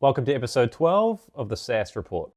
Welcome to episode 12 of the SaaS Report.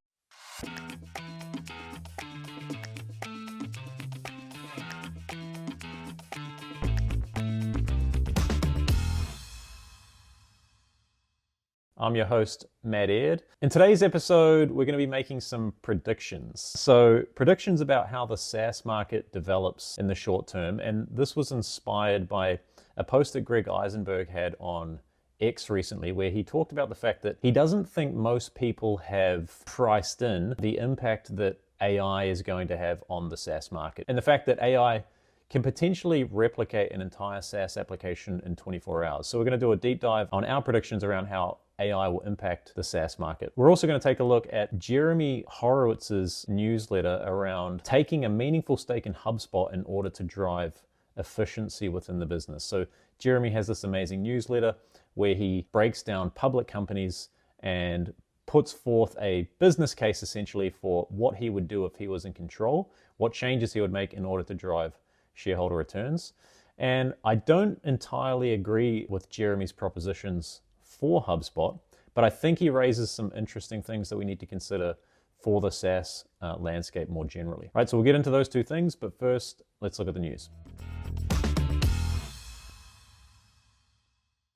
I'm your host, Matt Aird. In today's episode, we're going to be making some predictions. So predictions about how the SaaS market develops in the short term. And this was inspired by a post that Greg Eisenberg had on X recently, where he talked about the fact that he doesn't think most people have priced in the impact that AI is going to have on the SaaS market. And the fact that AI can potentially replicate an entire SaaS application in 24 hours. So we're going to do a deep dive on our predictions around how AI will impact the SaaS market. We're also going to take a look at Jeremy Horowitz's newsletter around taking a meaningful stake in HubSpot in order to drive efficiency within the business. So Jeremy has this amazing newsletter where he breaks down public companies and puts forth a business case essentially for what he would do if he was in control, what changes he would make in order to drive shareholder returns. And I don't entirely agree with Jeremy's propositions for HubSpot, but I think he raises some interesting things that we need to consider for the SaaS landscape more generally. Right, so we'll get into those two things, but first, let's look at the news.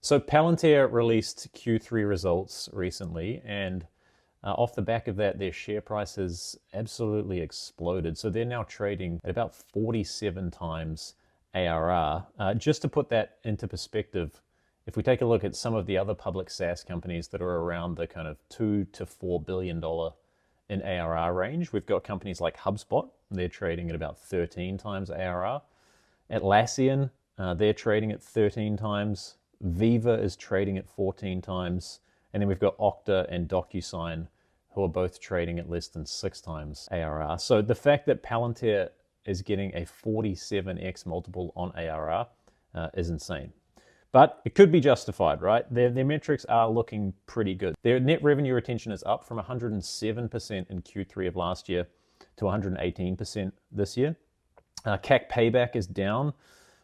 So Palantir released Q3 results recently, and off the back of that, their share price has absolutely exploded. So they're now trading at about 47 times ARR. Just to put that into perspective, if we take a look at some of the other public SaaS companies that are around the kind of $2 to $4 billion in ARR range, we've got companies like HubSpot. They're trading at about 13 times ARR. Atlassian, they're trading at 13 times. Viva is trading at 14 times. And then we've got Okta and DocuSign, who are both trading at less than 6 times ARR. So the fact that Palantir is getting a 47x multiple on ARR is insane. But it could be justified, right? Their metrics are looking pretty good. Their net revenue retention is up from 107% in Q3 of last year to 118% this year. CAC payback is down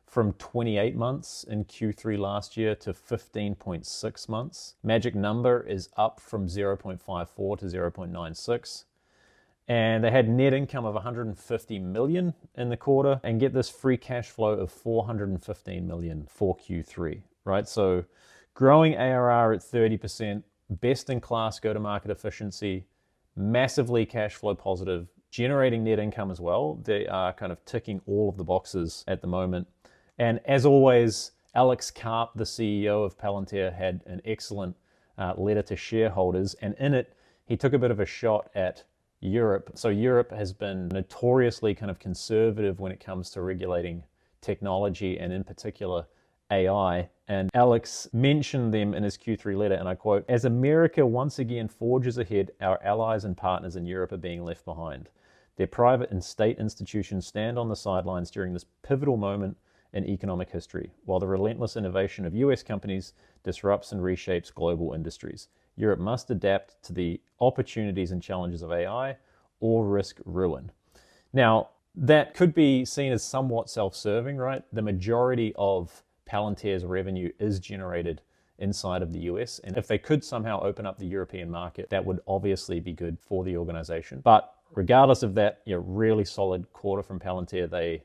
from 28 months in Q3 last year to 15.6 months. Magic number is up from 0.54 to 0.96. And they had net income of 150 million in the quarter, and get this, free cash flow of 415 million for Q3, right? So growing ARR at 30%, best in class go-to-market efficiency, massively cash flow positive, generating net income as well. They are kind of ticking all of the boxes at the moment. And as always, Alex Karp, the CEO of Palantir, had an excellent letter to shareholders, and in it, he took a bit of a shot at Europe. So Europe has been notoriously kind of conservative when it comes to regulating technology and in particular AI. And Alex mentioned them in his Q3 letter, and I quote, "As America once again forges ahead, our allies and partners in Europe are being left behind. Their private and state institutions stand on the sidelines during this pivotal moment in economic history, while the relentless innovation of US companies disrupts and reshapes global industries. Europe must adapt to the opportunities and challenges of AI or risk ruin." Now, that could be seen as somewhat self-serving, right? The majority of Palantir's revenue is generated inside of the US, and if they could somehow open up the European market, that would obviously be good for the organization. But regardless of that, really solid quarter from Palantir. They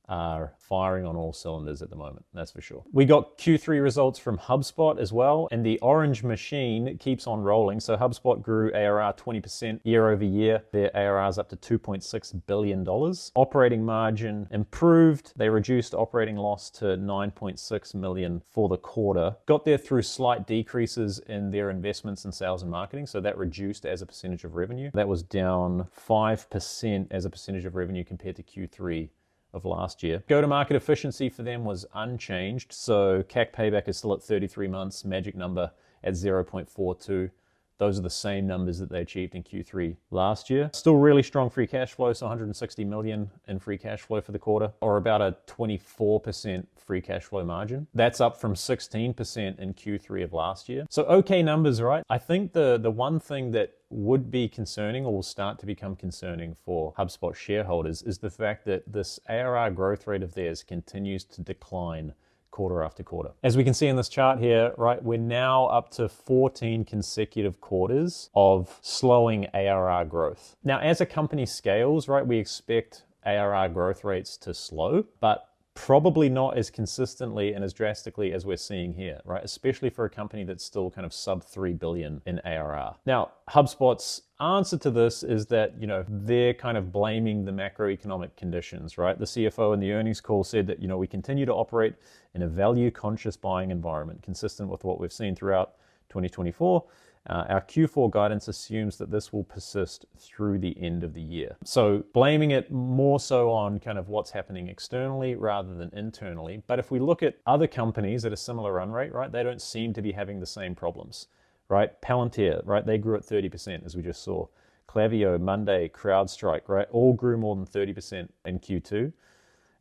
are firing on all cylinders at the moment, that's for sure. We got Q3 results from HubSpot as well, and the orange machine keeps on rolling. So HubSpot grew ARR 20% year over year. Their ARR is up to $2.6 billion. Operating margin improved. They reduced operating loss to 9.6 million for the quarter. Got there through slight decreases in their investments in sales and marketing, so that reduced as a percentage of revenue. That was down 5% as a percentage of revenue compared to Q3 of last year. Go-to-market efficiency for them was unchanged, so CAC payback is still at 33 months, magic number at 0.42. Those are the same numbers that they achieved in Q3 last year. Still really strong free cash flow, so 160 million in free cash flow for the quarter, or about a 24% free cash flow margin. That's up from 16% in Q3 of last year. So okay numbers, right? I think the one thing that would be concerning, or will start to become concerning for HubSpot shareholders, is the fact that this ARR growth rate of theirs continues to decline quarter after quarter. As we can see in this chart here, right, we're now up to 14 consecutive quarters of slowing ARR growth. Now, as a company scales, right, we expect ARR growth rates to slow, but probably not as consistently and as drastically as we're seeing here, right? Especially for a company that's still kind of sub 3 billion in ARR. Now, HubSpot's answer to this is that, they're kind of blaming the macroeconomic conditions, right? The CFO in the earnings call said that, we continue to operate in a value-conscious buying environment, consistent with what we've seen throughout 2024. Our Q4 guidance assumes that this will persist through the end of the year. So blaming it more so on kind of what's happening externally rather than internally. But if we look at other companies at a similar run rate, right, they don't seem to be having the same problems, right? Palantir, right, they grew at 30%, as we just saw. Klaviyo, Monday, CrowdStrike, right, all grew more than 30% in Q2.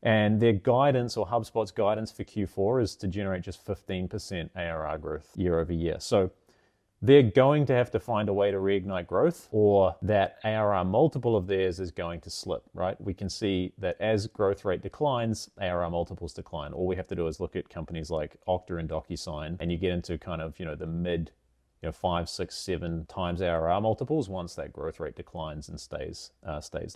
And their guidance, or HubSpot's guidance for Q4, is to generate just 15% ARR growth year over year. So they're going to have to find a way to reignite growth, or that ARR multiple of theirs is going to slip, right? We can see that as growth rate declines, ARR multiples decline. All we have to do is look at companies like Okta and DocuSign, and you get into kind of, the mid 5, 6, 7 times ARR multiples once that growth rate declines and stays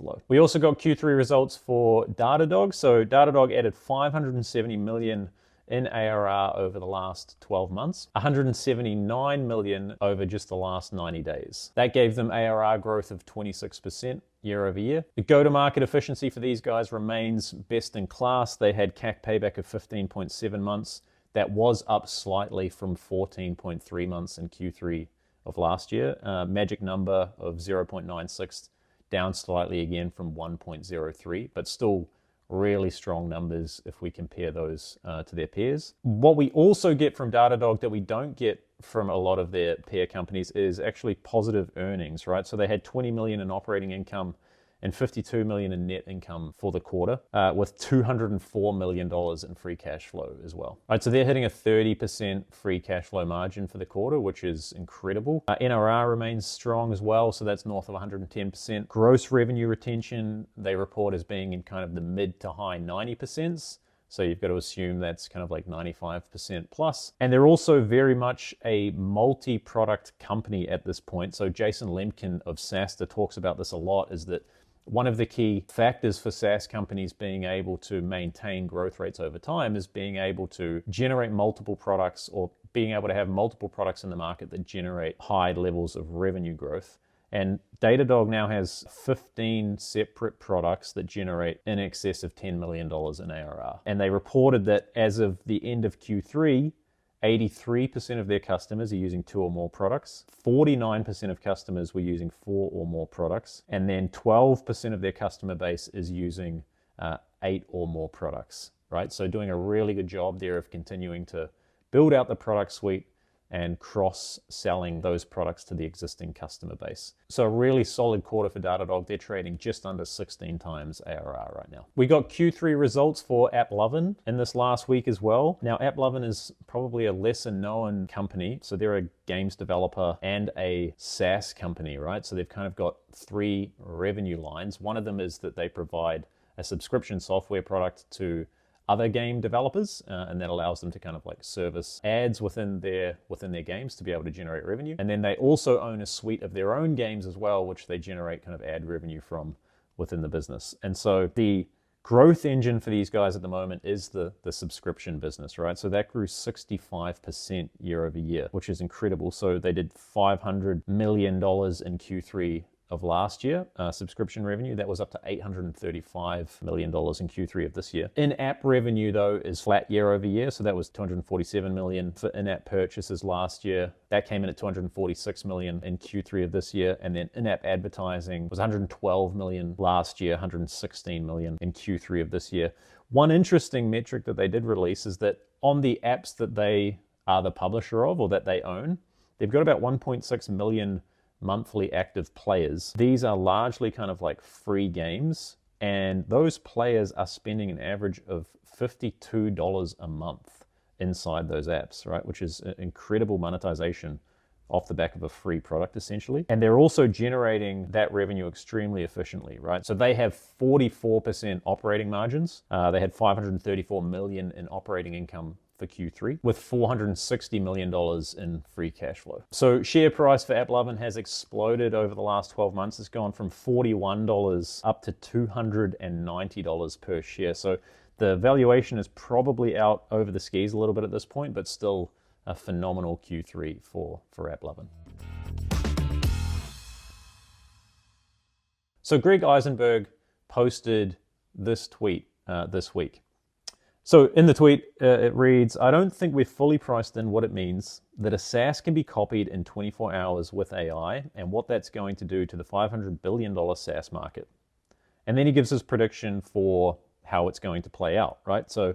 low. We also got Q3 results for Datadog. So Datadog added 570 million in ARR over the last 12 months, 179 million over just the last 90 days. That gave them ARR growth of 26% year over year. The go-to-market efficiency for these guys remains best in class. They had CAC payback of 15.7 months. That was up slightly from 14.3 months in Q3 of last year. Magic number of 0.96, down slightly again from 1.03, but still really strong numbers if we compare those to their peers. What we also get from Datadog that we don't get from a lot of their peer companies is actually positive earnings, right? So they had 20 million in operating income and 52 million in net income for the quarter, with $204 million in free cash flow as well. All right, so they're hitting a 30% free cash flow margin for the quarter, which is incredible. NRR remains strong as well, so that's north of 110%. Gross revenue retention, they report as being in kind of the mid to high 90%. So you've got to assume that's kind of like 95% plus. And they're also very much a multi-product company at this point. So Jason Lemkin of SaaStr talks about this a lot, is that one of the key factors for SaaS companies being able to maintain growth rates over time is being able to generate multiple products, or being able to have multiple products in the market that generate high levels of revenue growth. And Datadog now has 15 separate products that generate in excess of $10 million in ARR. And they reported that as of the end of Q3, 83% of their customers are using 2 or more products, 49% of customers were using 4 or more products, and then 12% of their customer base is using 8 or more products, right? So doing a really good job there of continuing to build out the product suite and cross-selling those products to the existing customer base. So a really solid quarter for Datadog. They're trading just under 16 times ARR right now. We got Q3 results for AppLovin in this last week as well. Now, AppLovin is probably a lesser known company. So they're a games developer and a SaaS company, right? So they've kind of got 3 revenue lines. One of them is that they provide a subscription software product to other game developers, and that allows them to kind of like service ads within their games to be able to generate revenue. And then they also own a suite of their own games as well, which they generate kind of ad revenue from within the business. And so the growth engine for these guys at the moment is the subscription business, right? So that grew 65% year over year, which is incredible. So they did $500 million in Q3 of last year, subscription revenue. That was up to $835 million in Q3 of this year. In-app revenue, though, is flat year over year. So that was $247 million for in-app purchases last year. That came in at $246 million in Q3 of this year. And then in-app advertising was $112 million last year, $116 million in Q3 of this year. One interesting metric that they did release is that on the apps that they are the publisher of, or that they own, they've got about 1.6 million monthly active players. These are largely kind of like free games, and those players are spending an average of $52 a month inside those apps, right? Which is incredible monetization off the back of a free product, essentially. And they're also generating that revenue extremely efficiently, right? So they have 44% operating margins. They had $534 million in operating income for Q3 with $460 million in free cash flow. So share price for AppLovin has exploded over the last 12 months. It's gone from $41 up to $290 per share. So the valuation is probably out over the skis a little bit at this point, but still a phenomenal Q3 for AppLovin. So Greg Eisenberg posted this tweet this week. So in the tweet, it reads, "I don't think we've fully priced in what it means that a SaaS can be copied in 24 hours with AI and what that's going to do to the $500 billion SaaS market." And then he gives his prediction for how it's going to play out, right? So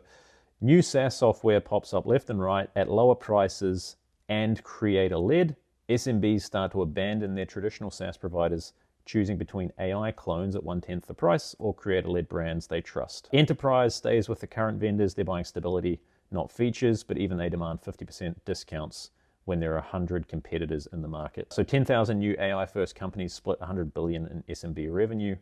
new SaaS software pops up left and right at lower prices and creator-led. SMBs start to abandon their traditional SaaS providers, choosing between AI clones at 1/10 the price or creator-led brands they trust. Enterprise stays with the current vendors. They're buying stability, not features, but even they demand 50% discounts when there are 100 competitors in the market. So 10,000 new AI-first companies split $100 billion in SMB revenue.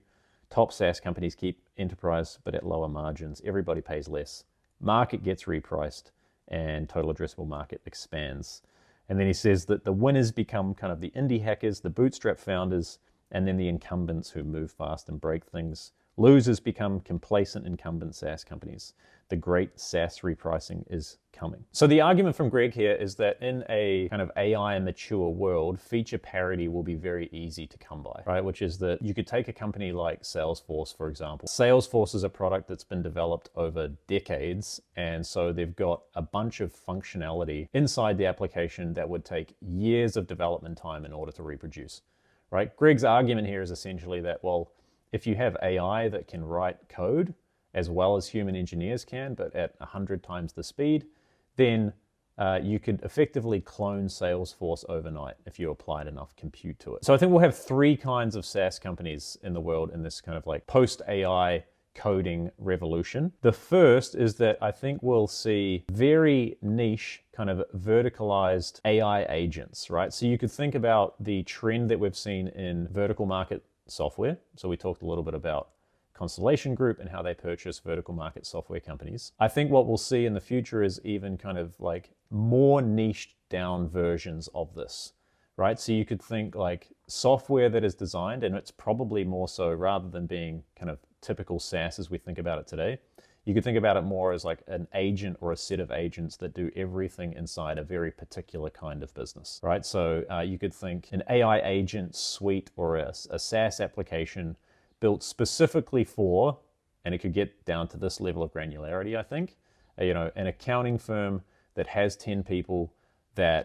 Top SaaS companies keep enterprise, but at lower margins. Everybody pays less. Market gets repriced, and total addressable market expands. And then he says that the winners become kind of the indie hackers, the bootstrap founders, and then the incumbents who move fast and break things. Losers become complacent incumbent SaaS companies. The great SaaS repricing is coming. So the argument from Greg here is that in a kind of AI mature world, feature parity will be very easy to come by, right? Which is that you could take a company like Salesforce, for example. Salesforce is a product that's been developed over decades, and so they've got a bunch of functionality inside the application that would take years of development time in order to reproduce. Right? Greg's argument here is essentially that, well, if you have AI that can write code as well as human engineers can, but at 100 times the speed, then you could effectively clone Salesforce overnight if you applied enough compute to it. So I think we'll have three kinds of SaaS companies in the world in this kind of like post-AI coding revolution. The first is that I think we'll see very niche kind of verticalized AI agents, right? So you could think about the trend that we've seen in vertical market software. So we talked a little bit about Constellation Group and how they purchase vertical market software companies. I think what we'll see in the future is even kind of like more niched down versions of this, right? So you could think like software that is designed, and it's probably more so rather than being kind of typical SaaS as we think about it today, you could think about it more as like an agent or a set of agents that do everything inside a very particular kind of business, right? So you could think an AI agent suite or a SaaS application built specifically for, and it could get down to this level of granularity, I think, an accounting firm that has 10 people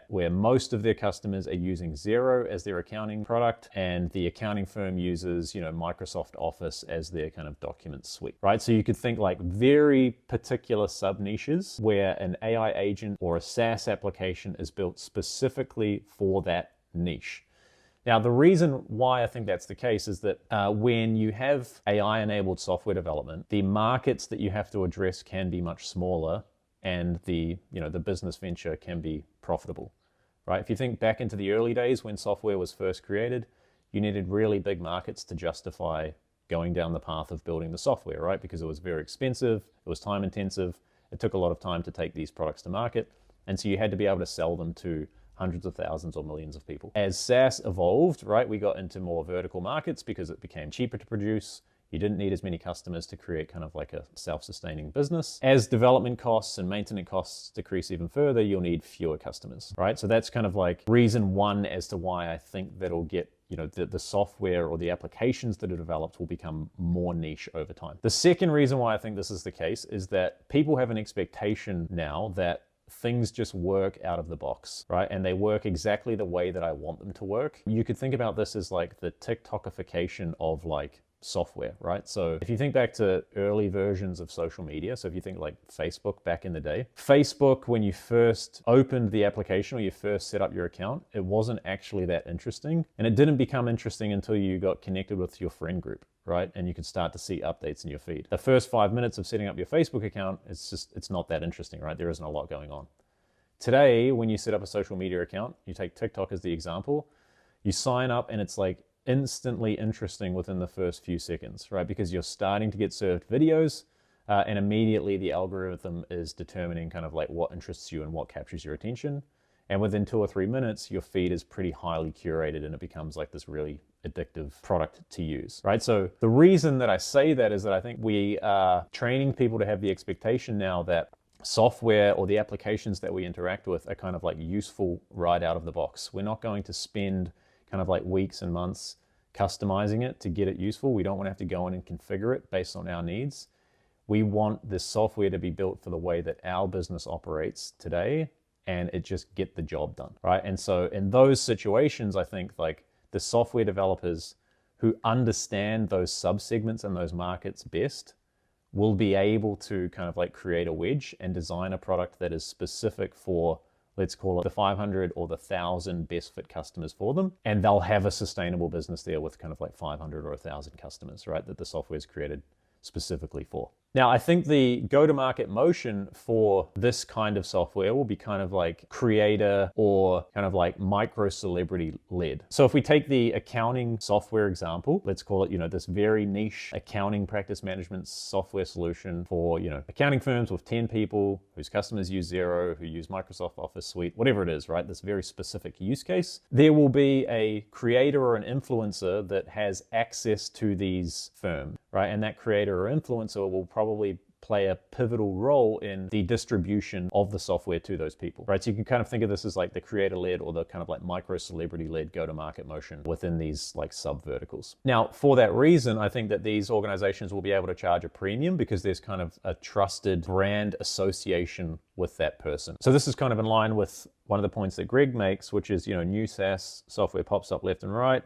where most of their customers are using Xero as their accounting product, and the accounting firm uses, Microsoft Office as their kind of document suite, right? So you could think like very particular sub niches where an AI agent or a SaaS application is built specifically for that niche. Now, the reason why I think that's the case is that when you have AI-enabled software development, the markets that you have to address can be much smaller, and the business venture can be profitable, right? If you think back into the early days when software was first created, you needed really big markets to justify going down the path of building the software, right? Because it was very expensive, it was time intensive, it took a lot of time to take these products to market, and so you had to be able to sell them to hundreds of thousands or millions of people. As SaaS evolved, right, we got into more vertical markets because it became cheaper to produce. You didn't need as many customers to create kind of like a self-sustaining business. As development costs and maintenance costs decrease even further, you'll need fewer customers, right? So that's kind of like reason one as to why I think that'll get, the software or the applications that are developed will become more niche over time. The second reason why I think this is the case is that people have an expectation now that things just work out of the box, right? And they work exactly the way that I want them to work. You could think about this as like the TikTokification of like software, right? So if you think back to early versions of social media, so if you think like Facebook back in the day, Facebook, when you first opened the application or you first set up your account, it wasn't actually that interesting. And it didn't become interesting until you got connected with your friend group, right? And you could start to see updates in your feed. The first 5 minutes of setting up your Facebook account, it's not that interesting, right? There isn't a lot going on. Today, when you set up a social media account, you take TikTok as the example, you sign up and it's like instantly interesting within the first few seconds, right? Because you're starting to get served videos. and immediately the algorithm is determining kind of like what interests you and what captures your attention. And within 2 or 3 minutes, your feed is pretty highly curated and it becomes like this really addictive product to use, right? So the reason that I say that is that I think we are training people to have the expectation now that software or the applications that we interact with are kind of like useful right out of the box. We're not going to spend kind of like weeks and months customizing it to get it useful. We don't want to have to go in and configure it based on our needs. We want this software to be built for the way that our business operates today, and it just get the job done, right? And so in those situations, I think like the software developers who understand those subsegments and those markets best will be able to kind of like create a wedge and design a product that is specific for, let's call it the 500 or the 1,000 best fit customers for them. And they'll have a sustainable business there with kind of like 500 or 1,000 customers, right? That the software is created specifically for. Now, I think the go-to-market motion for this kind of software will be kind of like creator or kind of like micro-celebrity led. So if we take the accounting software example, let's call it, this very niche accounting practice management software solution for, accounting firms with 10 people whose customers use Xero, who use Microsoft Office Suite, whatever it is, right? This very specific use case. There will be a creator or an influencer that has access to these firms, right? And that creator or influencer will probably play a pivotal role in the distribution of the software to those people, right? So you can kind of think of this as like the creator-led or the kind of like micro-celebrity-led go-to-market motion within these like sub-verticals. Now, for that reason, I think that these organizations will be able to charge a premium because there's kind of a trusted brand association with that person. So this is kind of in line with one of the points that Greg makes, which is, new SaaS software pops up left and right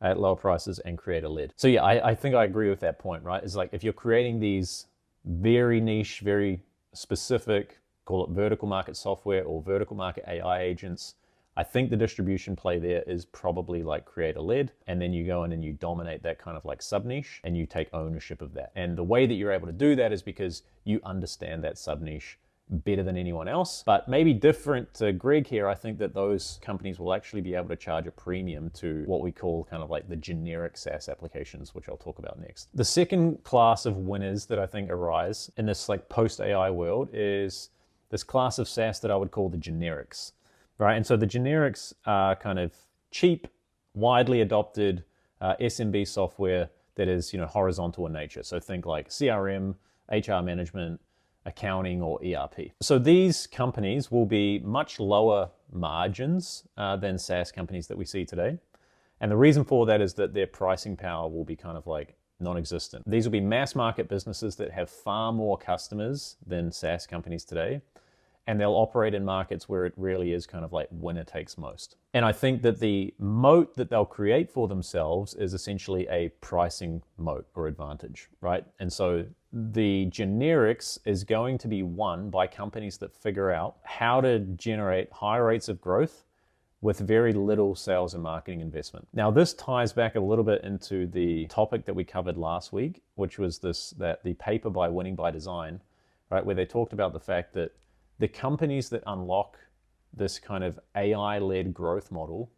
at lower prices and creator-led. So yeah, I think I agree with that point, right? It's like if you're creating these very niche, very specific, call it vertical market software or vertical market AI agents, I think the distribution play there is probably like creator-led, and then you go in and you dominate that kind of like sub-niche and you take ownership of that. And the way that you're able to do that is because you understand that sub-niche better than anyone else. But maybe different to Greg here, I think that those companies will actually be able to charge a premium to what we call kind of like the generic SaaS applications, which I'll talk about next. The second class of winners that I think arise in this like post-AI world is this class of SaaS that I would call the generics, right? And so the generics are kind of cheap, widely adopted SMB software that is, horizontal in nature. So think like CRM, HR management, accounting, or ERP. So these companies will be much lower margins than SaaS companies that we see today. And the reason for that is that their pricing power will be kind of like non-existent. These will be mass market businesses that have far more customers than SaaS companies today. And they'll operate in markets where it really is kind of like winner takes most. And I think that the moat that they'll create for themselves is essentially a pricing moat or advantage, right? And so the generics is going to be won by companies that figure out how to generate high rates of growth with very little sales and marketing investment. Now, this ties back a little bit into the topic that we covered last week, which was that the paper by Winning by Design, right? Where they talked about the fact that the companies that unlock this kind of AI-led growth model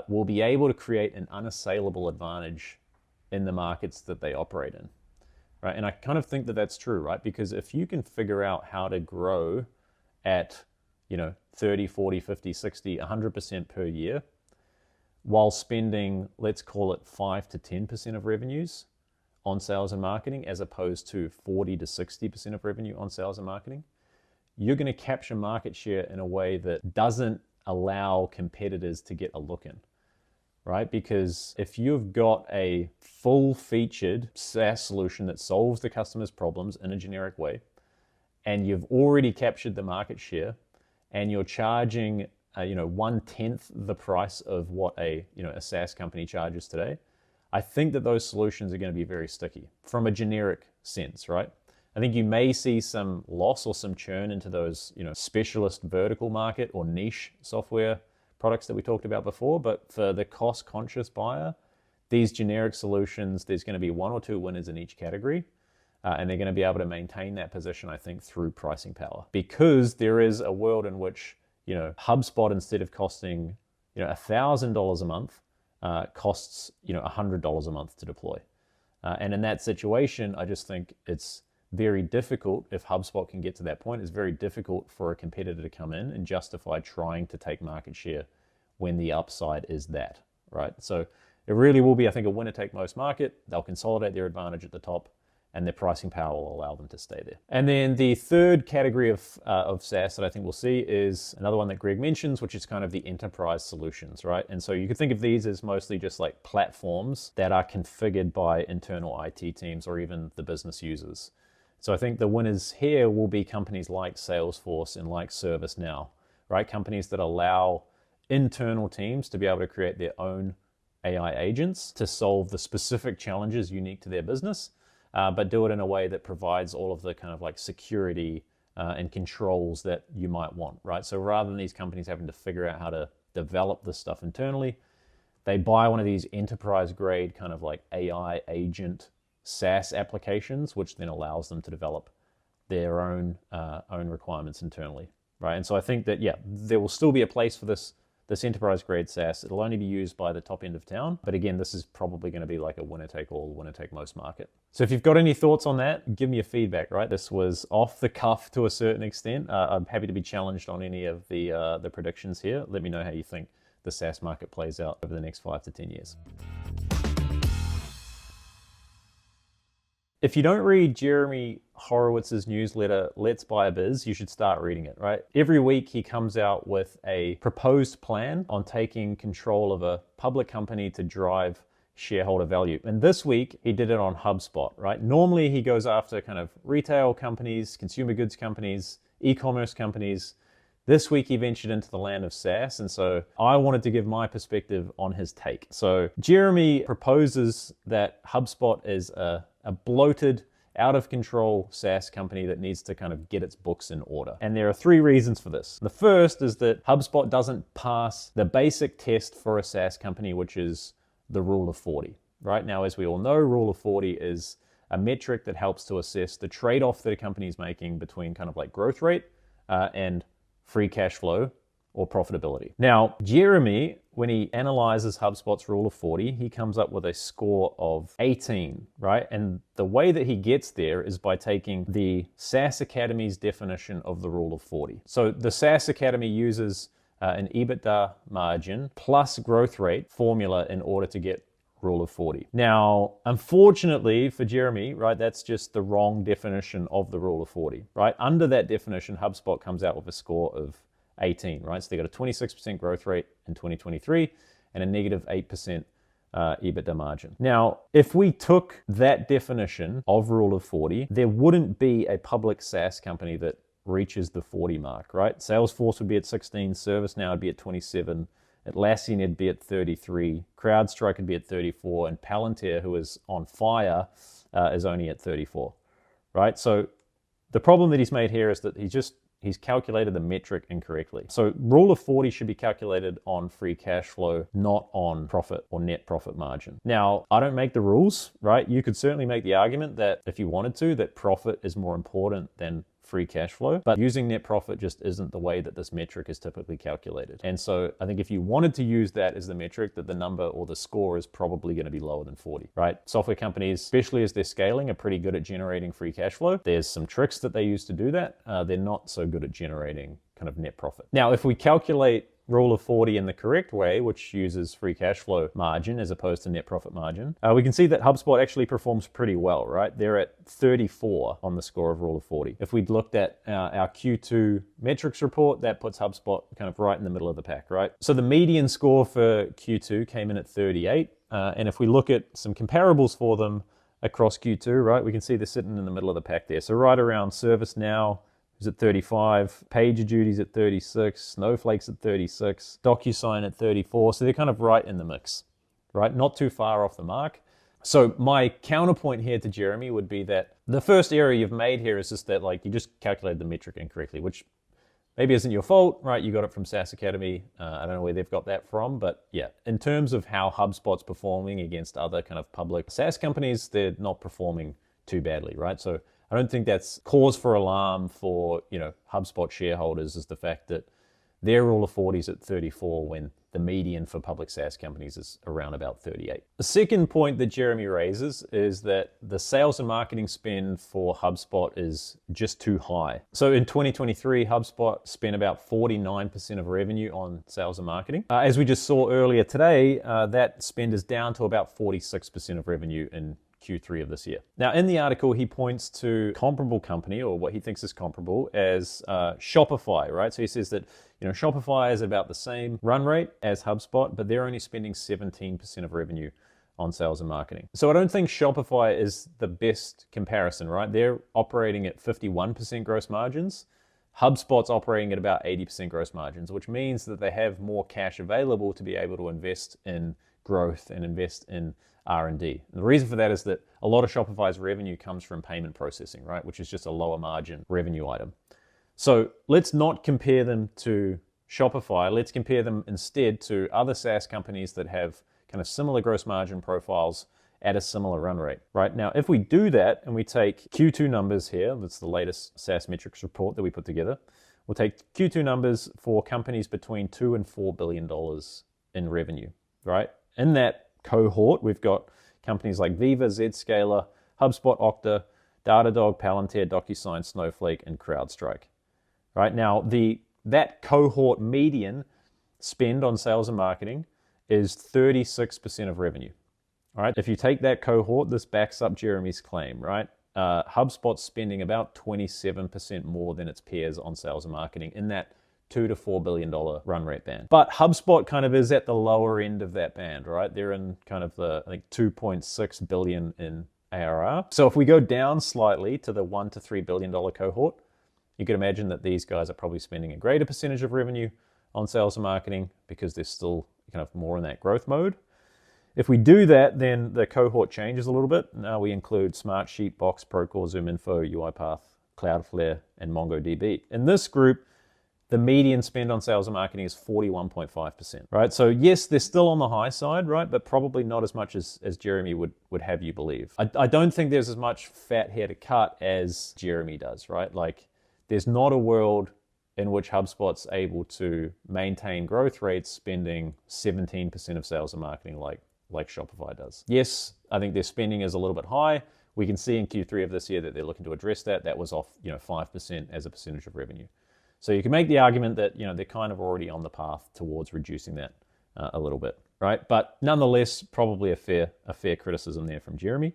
will be able to create an unassailable advantage in the markets that they operate in, right? And I kind of think that that's true, right? Because if you can figure out how to grow at, 30, 40, 50, 60, 100% per year, while spending, let's call it 5 to 10% of revenues on sales and marketing, as opposed to 40 to 60% of revenue on sales and marketing, you're going to capture market share in a way that doesn't allow competitors to get a look in, right? Because if you've got a full-featured SaaS solution that solves the customer's problems in a generic way, and you've already captured the market share, and you're charging, 1/10 the price of what a SaaS company charges today, I think that those solutions are going to be very sticky from a generic sense, right? I think you may see some loss or some churn into those, specialist vertical market or niche software products that we talked about before. But for the cost-conscious buyer, these generic solutions, there's going to be one or two winners in each category. And they're going to be able to maintain that position, I think, through pricing power. Because there is a world in which, HubSpot, instead of costing, $1,000 a month, costs, $100 a month to deploy. And in that situation, I just think it's very difficult, if HubSpot can get to that point, it's very difficult for a competitor to come in and justify trying to take market share when the upside is that, right? So it really will be, I think, a winner-take-most market. They'll consolidate their advantage at the top, and their pricing power will allow them to stay there. And then the third category of SaaS that I think we'll see is another one that Greg mentions, which is kind of the enterprise solutions, right? And so you could think of these as mostly just like platforms that are configured by internal IT teams or even the business users. So I think the winners here will be companies like Salesforce and like ServiceNow, right? Companies that allow internal teams to be able to create their own AI agents to solve the specific challenges unique to their business, but do it in a way that provides all of the kind of like security and controls that you might want, right? So rather than these companies having to figure out how to develop this stuff internally, they buy one of these enterprise grade kind of like AI agent SaaS applications, which then allows them to develop their own requirements internally, right? And so I think that, yeah, there will still be a place for this enterprise grade SaaS. It'll only be used by the top end of town. But again, this is probably going to be like a winner take all, winner take most market. So if you've got any thoughts on that, give me a feedback, right? This was off the cuff to a certain extent. I'm happy to be challenged on any of the predictions here. Let me know how you think the SaaS market plays out over the next 5 to 10 years. If you don't read Jeremy Horowitz's newsletter, Let's Buy a Biz, you should start reading it, right? Every week he comes out with a proposed plan on taking control of a public company to drive shareholder value. And this week he did it on HubSpot, right? Normally he goes after kind of retail companies, consumer goods companies, e-commerce companies. This week he ventured into the land of SaaS, and so I wanted to give my perspective on his take. So Jeremy proposes that HubSpot is a bloated, out of control SaaS company that needs to kind of get its books in order. And there are 3 reasons for this. The first is that HubSpot doesn't pass the basic test for a SaaS company, which is the Rule of 40. Right now, as we all know, Rule of 40 is a metric that helps to assess the trade-off that a company is making between kind of like growth rate and free cash flow or profitability. Now, Jeremy, when he analyzes HubSpot's Rule of 40, he comes up with a score of 18, right? And the way that he gets there is by taking the SaaS Academy's definition of the Rule of 40. So the SaaS Academy uses an EBITDA margin plus growth rate formula in order to get Rule of 40. Now, unfortunately for Jeremy, right, that's just the wrong definition of the Rule of 40, right? Under that definition, HubSpot comes out with a score of 18, right? So they got a 26% growth rate in 2023 and a negative 8% EBITDA margin. Now, if we took that definition of Rule of 40, there wouldn't be a public SaaS company that reaches the 40 mark, right? Salesforce would be at 16, ServiceNow would be at 27, Atlassian would be at 33, CrowdStrike would be at 34, and Palantir, who is on fire, is only at 34, right? So the problem that he's made here is that he's calculated the metric incorrectly. So Rule of 40 should be calculated on free cash flow, not on profit or net profit margin. Now, I don't make the rules, right? You could certainly make the argument that if you wanted to, that profit is more important than free cash flow, but using net profit just isn't the way that this metric is typically calculated. And so I think if you wanted to use that as the metric, that the number or the score is probably going to be lower than 40, right? Software companies, especially as they're scaling, are pretty good at generating free cash flow. There's some tricks that they use to do that. They're not so good at generating kind of net profit. Now, if we calculate Rule of 40 in the correct way, which uses free cash flow margin as opposed to net profit margin, we can see that HubSpot actually performs pretty well, right? They're at 34 on the score of Rule of 40. If we'd looked at our Q2 metrics report, that puts HubSpot kind of right in the middle of the pack, right? So the median score for Q2 came in at 38. And if we look at some comparables for them across Q2, right, we can see they're sitting in the middle of the pack there. So right around ServiceNow, is at 35, PagerDuty's at 36, Snowflake's at 36, DocuSign at 34. So they're kind of right in the mix, right? Not too far off the mark. So my counterpoint here to Jeremy would be that the first error you've made here is just that like you just calculated the metric incorrectly, which maybe isn't your fault, right? You got it from SaaS Academy. I don't know where they've got that from, but yeah, in terms of how HubSpot's performing against other kind of public SaaS companies, they're not performing too badly, right? So I don't think that's cause for alarm for, HubSpot shareholders, is the fact that their Rule of 40 is at 34 when the median for public SaaS companies is around about 38. The second point that Jeremy raises is that the sales and marketing spend for HubSpot is just too high. So in 2023, HubSpot spent about 49% of revenue on sales and marketing. As we just saw earlier today, that spend is down to about 46% of revenue in Q3 of this year. Now, in the article, he points to comparable company, or what he thinks is comparable, as Shopify, right? So he says that Shopify is about the same run rate as HubSpot, but they're only spending 17% of revenue on sales and marketing. So I don't think Shopify is the best comparison, right? They're operating at 51% gross margins. HubSpot's operating at about 80% gross margins, which means that they have more cash available to be able to invest in growth and invest in R&D. And the reason for that is that a lot of Shopify's revenue comes from payment processing, right? Which is just a lower margin revenue item. So let's not compare them to Shopify. Let's compare them instead to other SaaS companies that have kind of similar gross margin profiles at a similar run rate, right? Now, if we do that and we take Q2 numbers here, that's the latest SaaS metrics report that we put together. We'll take Q2 numbers for companies between $2 and $4 billion in revenue, right? In that cohort, we've got companies like Viva, Zscaler, HubSpot, Okta, Datadog, Palantir, DocuSign, Snowflake, and CrowdStrike. Right now, that cohort median spend on sales and marketing is 36% of revenue. All right, if you take that cohort, this backs up Jeremy's claim, right? HubSpot's spending about 27% more than its peers on sales and marketing in that $2 to $4 billion run rate band. But HubSpot kind of is at the lower end of that band, right? They're in kind of the, I think, 2.6 billion in ARR. So if we go down slightly to the $1 to $3 billion cohort, you could imagine that these guys are probably spending a greater percentage of revenue on sales and marketing because they're still kind of more in that growth mode. If we do that, then the cohort changes a little bit. Now we include Smartsheet, Box, Procore, ZoomInfo, UiPath, Cloudflare, and MongoDB. In this group, the median spend on sales and marketing is 41.5%, right? So yes, they're still on the high side, right? But probably not as much as Jeremy would have you believe. I don't think there's as much fat here to cut as Jeremy does, right? Like there's not a world in which HubSpot's able to maintain growth rates spending 17% of sales and marketing like Shopify does. Yes, I think their spending is a little bit high. We can see in Q3 of this year that they're looking to address that. That was off 5% as a percentage of revenue. So you can make the argument that they're kind of already on the path towards reducing that a little bit, right? But nonetheless, probably a fair criticism there from Jeremy.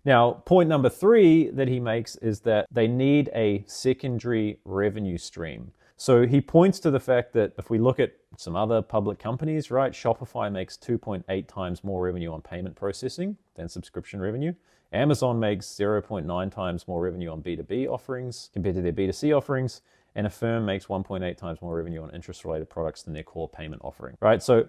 Now, point number 3 that he makes is that they need a secondary revenue stream. So he points to the fact that if we look at some other public companies, right, Shopify makes 2.8 times more revenue on payment processing than subscription revenue. Amazon makes 0.9 times more revenue on B2B offerings compared to their B2C offerings. And Affirm makes 1.8 times more revenue on interest-related products than their core payment offering, right? So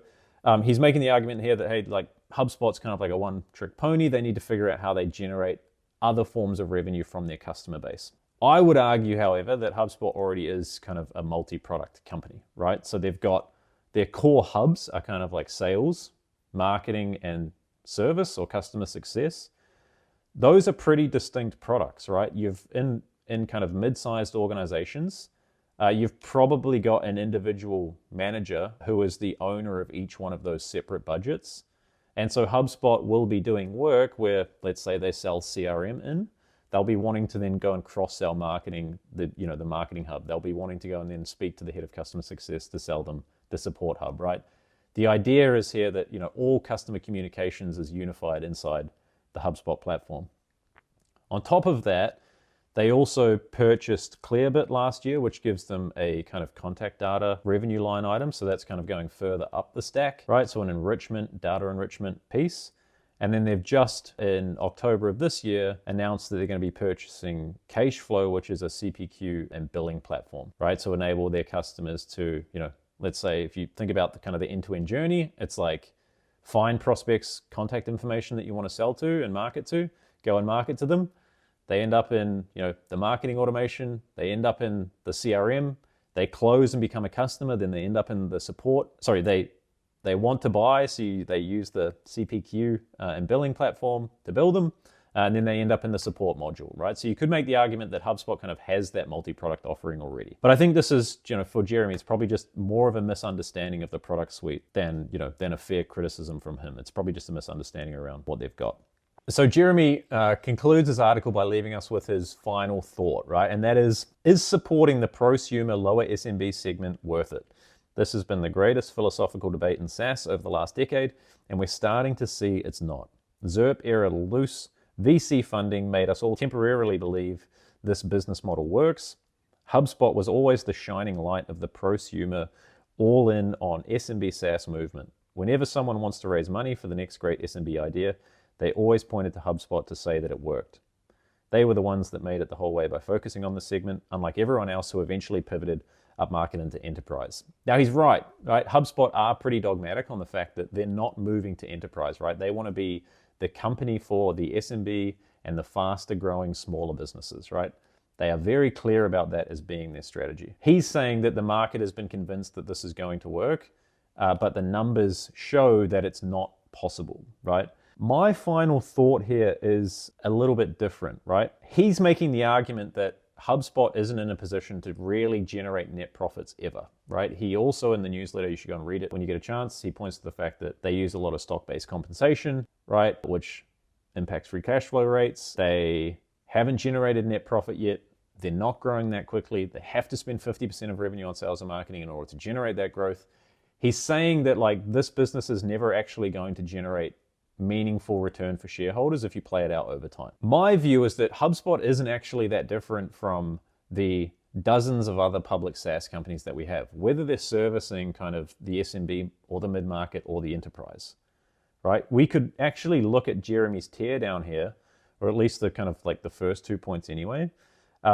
he's making the argument here that, hey, like HubSpot's kind of like a one-trick pony. They need to figure out how they generate other forms of revenue from their customer base. I would argue, however, that HubSpot already is kind of a multi-product company, right? So they've got their core hubs are kind of like sales, marketing, and service or customer success. Those are pretty distinct products, right? You've in kind of mid-sized organizations, you've probably got an individual manager who is the owner of each one of those separate budgets. And so HubSpot will be doing work where, let's say they sell CRM in, they'll be wanting to then go and cross-sell marketing, the marketing hub. They'll be wanting to go and then speak to the head of customer success to sell them the support hub, right? The idea is here that, all customer communications is unified inside the HubSpot platform. On top of that, they also purchased Clearbit last year, which gives them a kind of contact data revenue line item. So that's kind of going further up the stack, right? So an data enrichment piece. And then they've just, in October of this year, announced that they're going to be purchasing Cacheflow, which is a CPQ and billing platform, right? So enable their customers to, let's say if you think about the end-to-end journey, it's like find prospects, contact information that you want to sell to and market to, go and market to them. They end up in, the marketing automation. They end up in the CRM. They close and become a customer. Then they end up in the support. Sorry, they want to buy, so they use the CPQ and billing platform to bill them. and then they end up in the support module, right? So you could make the argument that HubSpot kind of has that multi-product offering already. But I think this is, for Jeremy, it's probably just more of a misunderstanding of the product suite than a fair criticism from him. It's probably just a misunderstanding around what they've got. So Jeremy concludes his article by leaving us with his final thought, right? And that is supporting the prosumer lower SMB segment worth it? This has been the greatest philosophical debate in SaaS over the last decade, and we're starting to see it's not. ZERP era loose VC funding made us all temporarily believe this business model works. HubSpot was always the shining light of the prosumer all in on SMB SaaS movement. Whenever someone wants to raise money for the next great SMB idea, they always pointed to HubSpot to say that it worked. They were the ones that made it the whole way by focusing on the segment, unlike everyone else who eventually pivoted upmarket into enterprise. Now he's right? HubSpot are pretty dogmatic on the fact that they're not moving to enterprise, right? They want to be the company for the SMB and the faster growing smaller businesses, right? They are very clear about that as being their strategy. He's saying that the market has been convinced that this is going to work, but the numbers show that it's not possible, right? My final thought here is a little bit different, right? He's making the argument that HubSpot isn't in a position to really generate net profits ever, right? He also, in the newsletter, you should go and read it when you get a chance, he points to the fact that they use a lot of stock-based compensation, right? Which impacts free cash flow rates. They haven't generated net profit yet. They're not growing that quickly. They have to spend 50% of revenue on sales and marketing in order to generate that growth. He's saying that this business is never actually going to generate meaningful return for shareholders if you play it out over time. My view is that HubSpot isn't actually that different from the dozens of other public SaaS companies that we have, whether they're servicing kind of the SMB or the mid-market or the enterprise, right? We could actually look at Jeremy's teardown here, or at least the kind of the first 2 points anyway,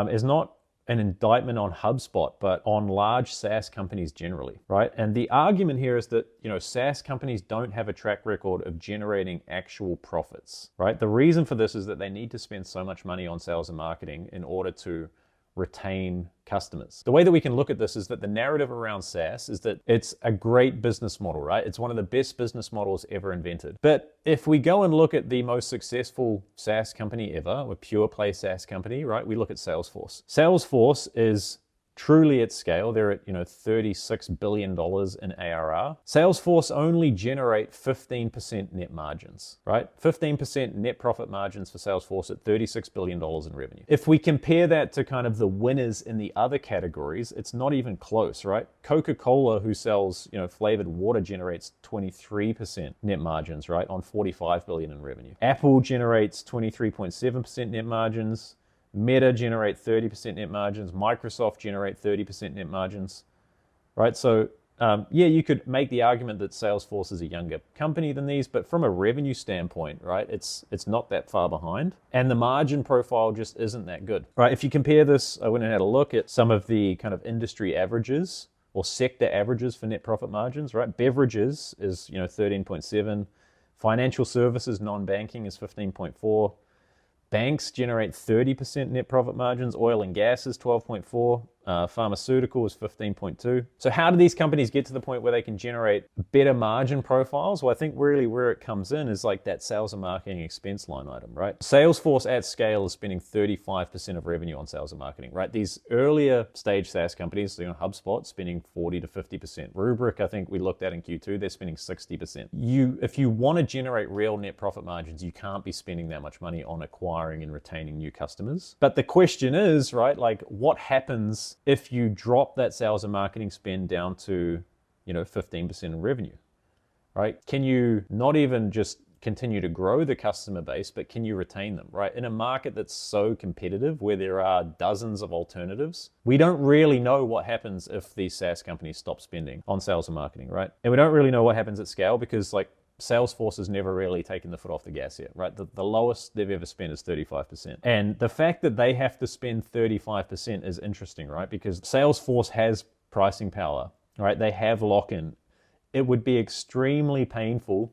is not an indictment on HubSpot, but on large SaaS companies generally, right? And the argument here is that, SaaS companies don't have a track record of generating actual profits, right? The reason for this is that they need to spend so much money on sales and marketing in order to retain customers. The way that we can look at this is that the narrative around SaaS is that it's a great business model, right? It's one of the best business models ever invented. But if we go and look at the most successful SaaS company ever, a pure play SaaS company, right? We look at Salesforce. Salesforce is truly at scale. They're at $36 billion in ARR. Salesforce only generate 15% net margins, right? 15% net profit margins for Salesforce at $36 billion in revenue. If we compare that to kind of the winners in the other categories, it's not even close, right? Coca-Cola, who sells flavored water, generates 23% net margins, right, on $45 billion in revenue. Apple generates 23.7% net margins. Meta generate 30% net margins. Microsoft generate 30% net margins, right? So you could make the argument that Salesforce is a younger company than these, but from a revenue standpoint, right, it's not that far behind. And the margin profile just isn't that good, right? If you compare this, I went and had a look at some of the kind of industry averages or sector averages for net profit margins, right? Beverages is 13.7. Financial services, non-banking is 15.4. Banks generate 30% net profit margins. Oil and gas is 12.4. Pharmaceutical is 15.2. So how do these companies get to the point where they can generate better margin profiles? Well, I think really where it comes in is that sales and marketing expense line item, right? Salesforce at scale is spending 35% of revenue on sales and marketing, right? These earlier stage SaaS companies, HubSpot, spending 40 to 50%. Rubrik, I think we looked at in Q2, they're spending 60%. If you want to generate real net profit margins, you can't be spending that much money on acquiring and retaining new customers. But the question is, right, what happens if you drop that sales and marketing spend down to 15% in revenue, right? Can you not even just continue to grow the customer base, but can you retain them, right? In a market that's so competitive where there are dozens of alternatives, we don't really know what happens if these SaaS companies stop spending on sales and marketing, right? And we don't really know what happens at scale because Salesforce has never really taken the foot off the gas yet, right? The lowest they've ever spent is 35%. And the fact that they have to spend 35% is interesting, right? Because Salesforce has pricing power, right? They have lock-in. It would be extremely painful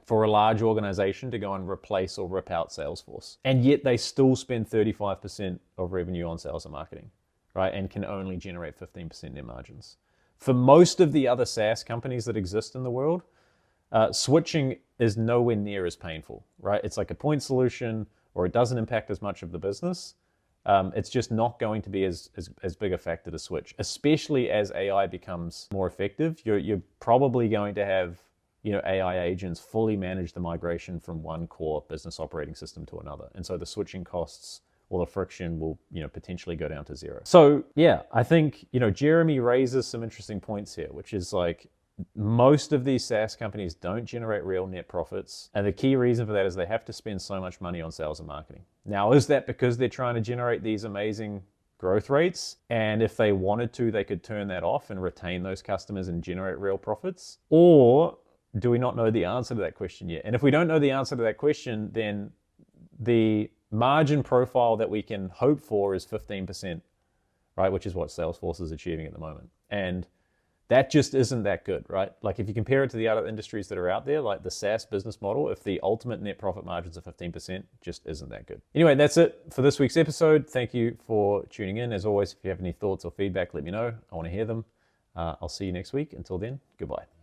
for a large organization to go and replace or rip out Salesforce. And yet they still spend 35% of revenue on sales and marketing, right? And can only generate 15% net margins. For most of the other SaaS companies that exist in the world, switching is nowhere near as painful, right? It's like a point solution. or it doesn't impact as much of the business, it's just not going to be as big a factor to switch, especially as AI becomes more effective. You're probably going to have AI agents fully manage the migration from one core business operating system to another. And so the switching costs or the friction will potentially go down to zero. So yeah, I think Jeremy raises some interesting points here, which is like most of these SaaS companies don't generate real net profits. And the key reason for that is they have to spend so much money on sales and marketing. Now, is that because they're trying to generate these amazing growth rates? And if they wanted to, they could turn that off and retain those customers and generate real profits? Or do we not know the answer to that question yet? And if we don't know the answer to that question, then the margin profile that we can hope for is 15%, right? Which is what Salesforce is achieving at the moment. And that just isn't that good, right? Like if you compare it to the other industries that are out there, like the SaaS business model, if the ultimate net profit margins are 15%, just isn't that good. Anyway, that's it for this week's episode. Thank you for tuning in. As always, if you have any thoughts or feedback, let me know. I want to hear them. I'll see you next week. Until then, goodbye.